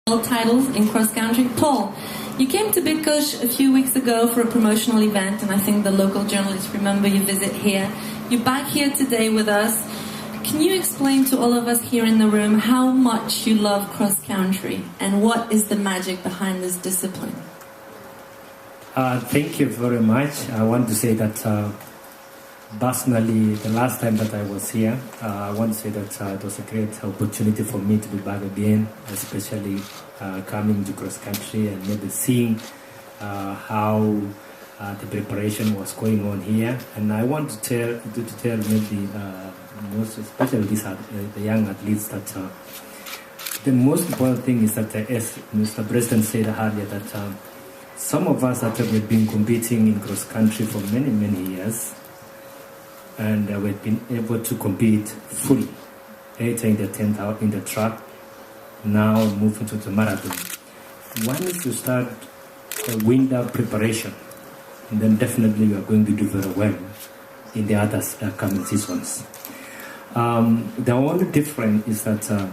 world titles in cross country. Paul, you came to Bydgoszcz a few weeks ago for a promotional event, and I think the local journalists remember your visit here. You're back here today with us. Can you explain to all of us here in the room how much you love cross country and what is the magic behind this discipline? Thank you very much. I want to say that personally, the last time that I was here, I want to say that it was a great opportunity for me to be back again, especially coming to cross country and maybe seeing how the preparation was going on here. And I want to tell maybe most especially the young athletes that the most important thing is that, as Mr. President said earlier, that some of us have been competing in cross country for many, many years. And we've been able to compete fully, either in the 10,000 in the track, now moving to the marathon. One is to start a winter preparation, and then definitely you are going to do very well in the other coming seasons. The only difference is that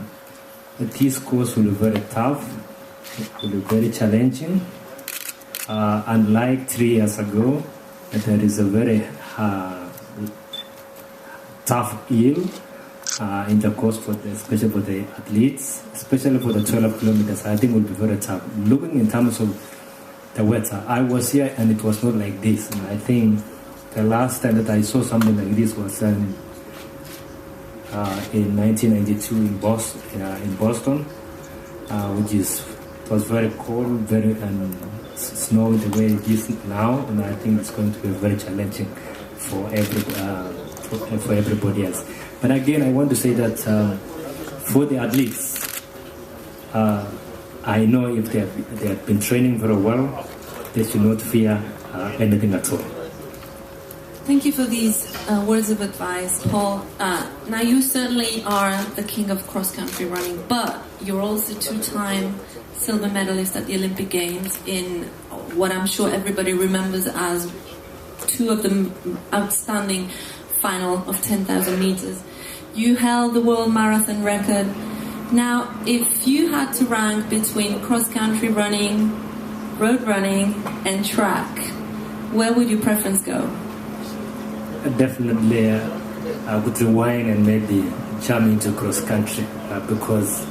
this course will be very tough, it will be very challenging. Unlike 3 years ago, there is a very tough year in the course especially for the athletes, especially for the 12 kilometers. I think it will be very tough. Looking in terms of the weather, I was here and it was not like this. And I think the last time that I saw something like this was in 1992 in Boston, it was very cold, very snowy the way it is now, and I think it's going to be very challenging for everybody else. But again, I want to say that for the athletes, I know if they have been training very well, they should not fear anything at all. Thank you for these words of advice, Paul. Now, you certainly are the king of cross-country running, but you're also two-time silver medalist at the Olympic Games in what I'm sure everybody remembers as two of the outstanding final of 10,000 meters. You held the world marathon record. Now, if you had to rank between cross-country running, road running, and track, where would your preference go? Definitely, I would rewind and maybe jump into cross-country because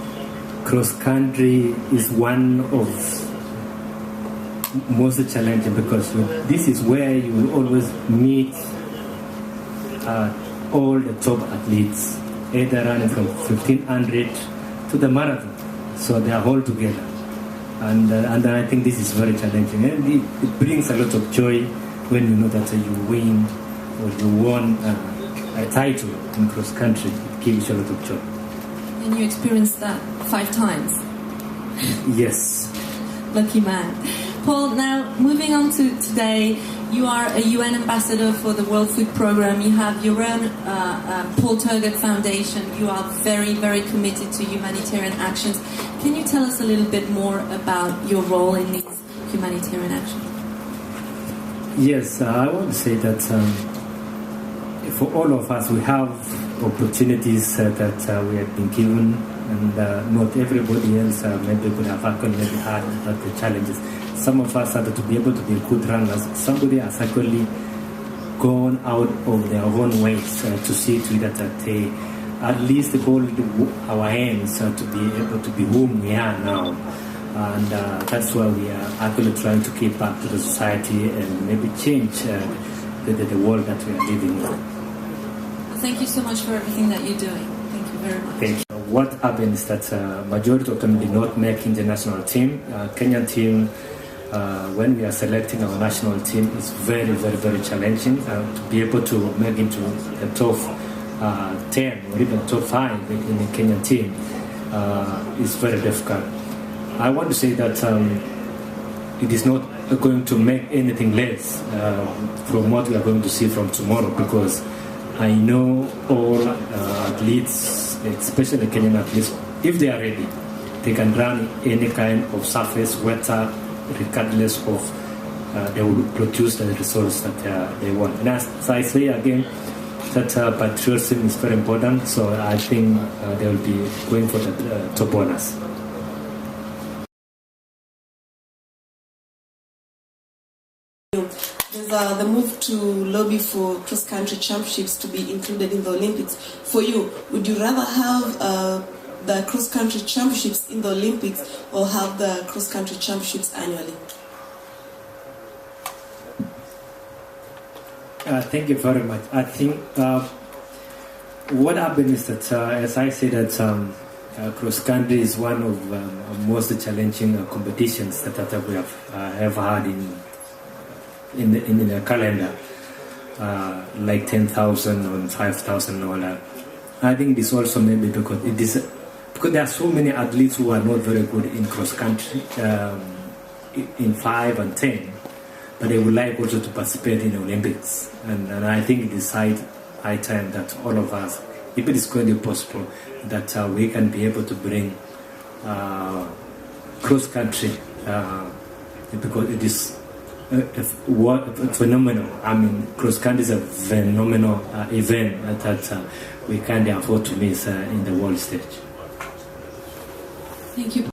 cross-country is one of most challenging, because this is where you will always meet all the top athletes, either running from 1500 to the marathon. So they are all together. And I think this is very challenging. And it brings a lot of joy when you know that you win or you won a title in cross country. It gives you a lot of joy. And you experienced that 5 times? Yes. Lucky man. Paul, now moving on to today, you are a UN ambassador for the World Food Programme. You have your own Paul Tergat Foundation. You are very, very committed to humanitarian actions. Can you tell us a little bit more about your role in these humanitarian actions? Yes, I want to say that for all of us, we have opportunities that we have been given, and not everybody else maybe could have actually had the challenges. Some of us had to be able to be good runners. Somebody has actually gone out of their own ways to see to it that they at least hold our hands to be able to be whom we are now. And that's why we are actually trying to give back to the society and maybe change the world that we are living in. Thank you so much for everything that you're doing. Thank you very much. Thank you. What happened is that majority of them did not make international team. Kenyan team, when we are selecting our national team, is very, very, very challenging. To be able to make into the top 10 or even top 5 in the Kenyan team is very difficult. I want to say that it is not going to make anything less from what we are going to see from tomorrow, because I know all athletes, especially Kenyan athletes, if they are ready, they can run any kind of surface, weather, regardless of they will produce the results that they want. And as I say again, that patriotism is very important, so I think they will be going for the top honors. the move to lobby for cross-country championships to be included in the Olympics. For you, would you rather have the cross-country championships in the Olympics or have the cross-country championships annually? Thank you very much. I think what happened is that, as I said, that cross-country is one of the most challenging competitions that we have ever had in the calendar, like 10,000 or 5,000 and all that. I think it is also maybe because there are so many athletes who are not very good in cross-country, in 5 and 10, but they would like also to participate in the Olympics. And I think it is high time that all of us, if it is going to be possible, that we can be able to bring cross-country, because it is phenomenal. I mean, cross-country is a phenomenal event that we can't afford to miss in the world stage. Thank you.